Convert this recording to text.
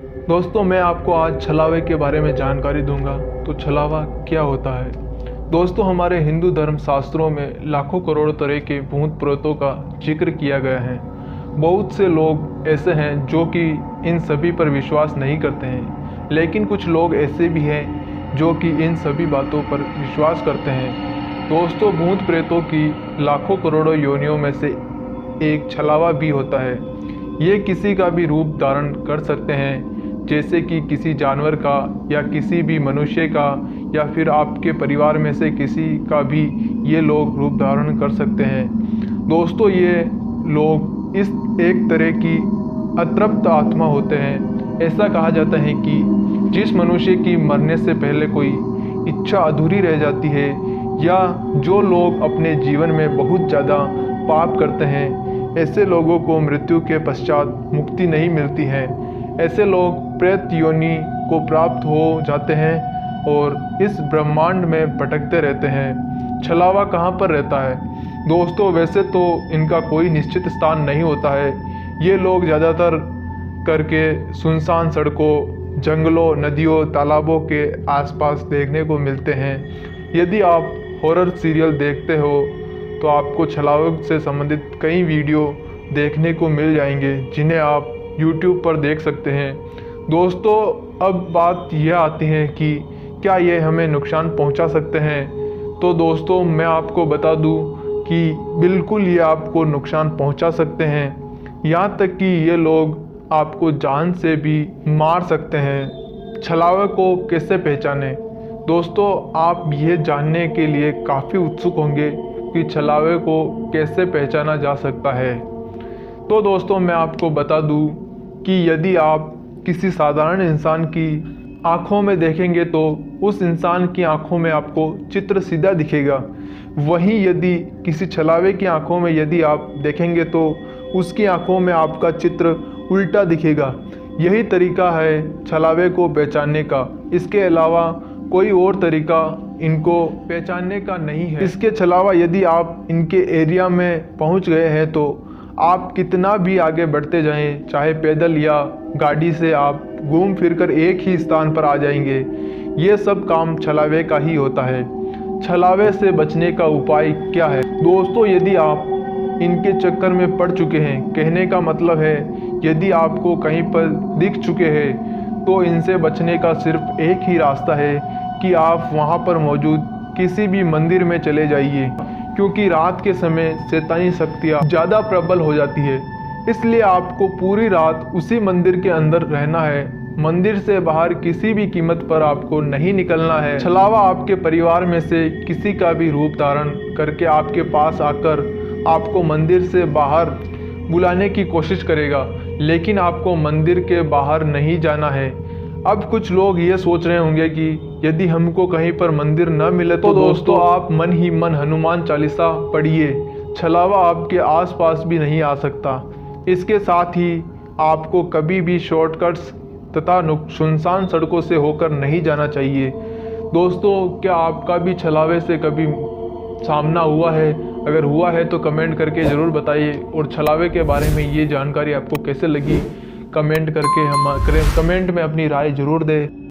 दोस्तों मैं आपको आज छलावे के बारे में जानकारी दूंगा। तो छलावा क्या होता है? दोस्तों हमारे हिंदू धर्म शास्त्रों में लाखों करोड़ों तरह के भूत प्रेतों का जिक्र किया गया है। बहुत से लोग ऐसे हैं जो कि इन सभी पर विश्वास नहीं करते हैं, लेकिन कुछ लोग ऐसे भी हैं जो कि इन सभी बातों पर विश्वास करते हैं। दोस्तों भूत प्रेतों की लाखों करोड़ों योनियों में से एक छलावा भी होता है। ये किसी का भी रूप धारण कर सकते हैं, जैसे कि किसी जानवर का या किसी भी मनुष्य का या फिर आपके परिवार में से किसी का भी ये लोग रूप धारण कर सकते हैं। दोस्तों ये लोग इस एक तरह की अतृप्त आत्मा होते हैं। ऐसा कहा जाता है कि जिस मनुष्य की मरने से पहले कोई इच्छा अधूरी रह जाती है या जो लोग अपने जीवन में बहुत ज़्यादा पाप करते हैं, ऐसे लोगों को मृत्यु के पश्चात मुक्ति नहीं मिलती है। ऐसे लोग प्रेत योनि को प्राप्त हो जाते हैं और इस ब्रह्मांड में भटकते रहते हैं। छलावा कहाँ पर रहता है? दोस्तों वैसे तो इनका कोई निश्चित स्थान नहीं होता है। ये लोग ज़्यादातर करके सुनसान सड़कों, जंगलों, नदियों, तालाबों के आसपास देखने को मिलते हैं। यदि आप हॉरर सीरियल देखते हो तो आपको छलावे से संबंधित कई वीडियो देखने को मिल जाएंगे, जिन्हें आप YouTube पर देख सकते हैं। दोस्तों अब बात यह आती है कि क्या ये हमें नुकसान पहुंचा सकते हैं? तो दोस्तों मैं आपको बता दूं कि बिल्कुल ये आपको नुकसान पहुंचा सकते हैं। यहाँ तक कि ये लोग आपको जान से भी मार सकते हैं। छलावे को कैसे पहचानें? दोस्तों आप ये जानने के लिए काफ़ी उत्सुक होंगे कि छलावे को कैसे पहचाना जा सकता है। तो दोस्तों मैं आपको बता दूं कि यदि आप किसी साधारण इंसान की आँखों में देखेंगे तो उस इंसान की आँखों में आपको चित्र सीधा दिखेगा। वहीं यदि किसी छलावे की आँखों में यदि आप देखेंगे तो उसकी आँखों में आपका चित्र उल्टा दिखेगा। यही तरीका है छलावे को पहचानने का। इसके अलावा कोई और तरीका इनको पहचानने का नहीं है। इसके छलावा यदि आप इनके एरिया में पहुंच गए हैं तो आप कितना भी आगे बढ़ते जाएं, चाहे पैदल या गाड़ी से, आप घूम फिरकर एक ही स्थान पर आ जाएंगे। ये सब काम छलावे का ही होता है। छलावे से बचने का उपाय क्या है? दोस्तों यदि आप इनके चक्कर में पड़ चुके हैं, कहने का मतलब है यदि आपको कहीं पर दिख चुके हैं तो इनसे बचने का सिर्फ एक ही रास्ता है कि आप वहां पर मौजूद किसी भी मंदिर में चले जाइए, क्योंकि रात के समय शैतानी शक्तियाँ ज़्यादा प्रबल हो जाती है। इसलिए आपको पूरी रात उसी मंदिर के अंदर रहना है। मंदिर से बाहर किसी भी कीमत पर आपको नहीं निकलना है। छलावा आपके परिवार में से किसी का भी रूप धारण करके आपके पास आकर आपको मंदिर से बाहर बुलाने की कोशिश करेगा, लेकिन आपको मंदिर के बाहर नहीं जाना है। अब कुछ लोग ये सोच रहे होंगे कि यदि हमको कहीं पर मंदिर न मिले तो दोस्तों आप मन ही मन हनुमान चालीसा पढ़िए। छलावा आपके आसपास भी नहीं आ सकता। इसके साथ ही आपको कभी भी शॉर्टकट्स तथा सुनसान सड़कों से होकर नहीं जाना चाहिए। दोस्तों क्या आपका भी छलावे से कभी सामना हुआ है? अगर हुआ है तो कमेंट करके ज़रूर बताइए। और छलावे के बारे में ये जानकारी आपको कैसे लगी कमेंट करके कमेंट में अपनी राय ज़रूर दें।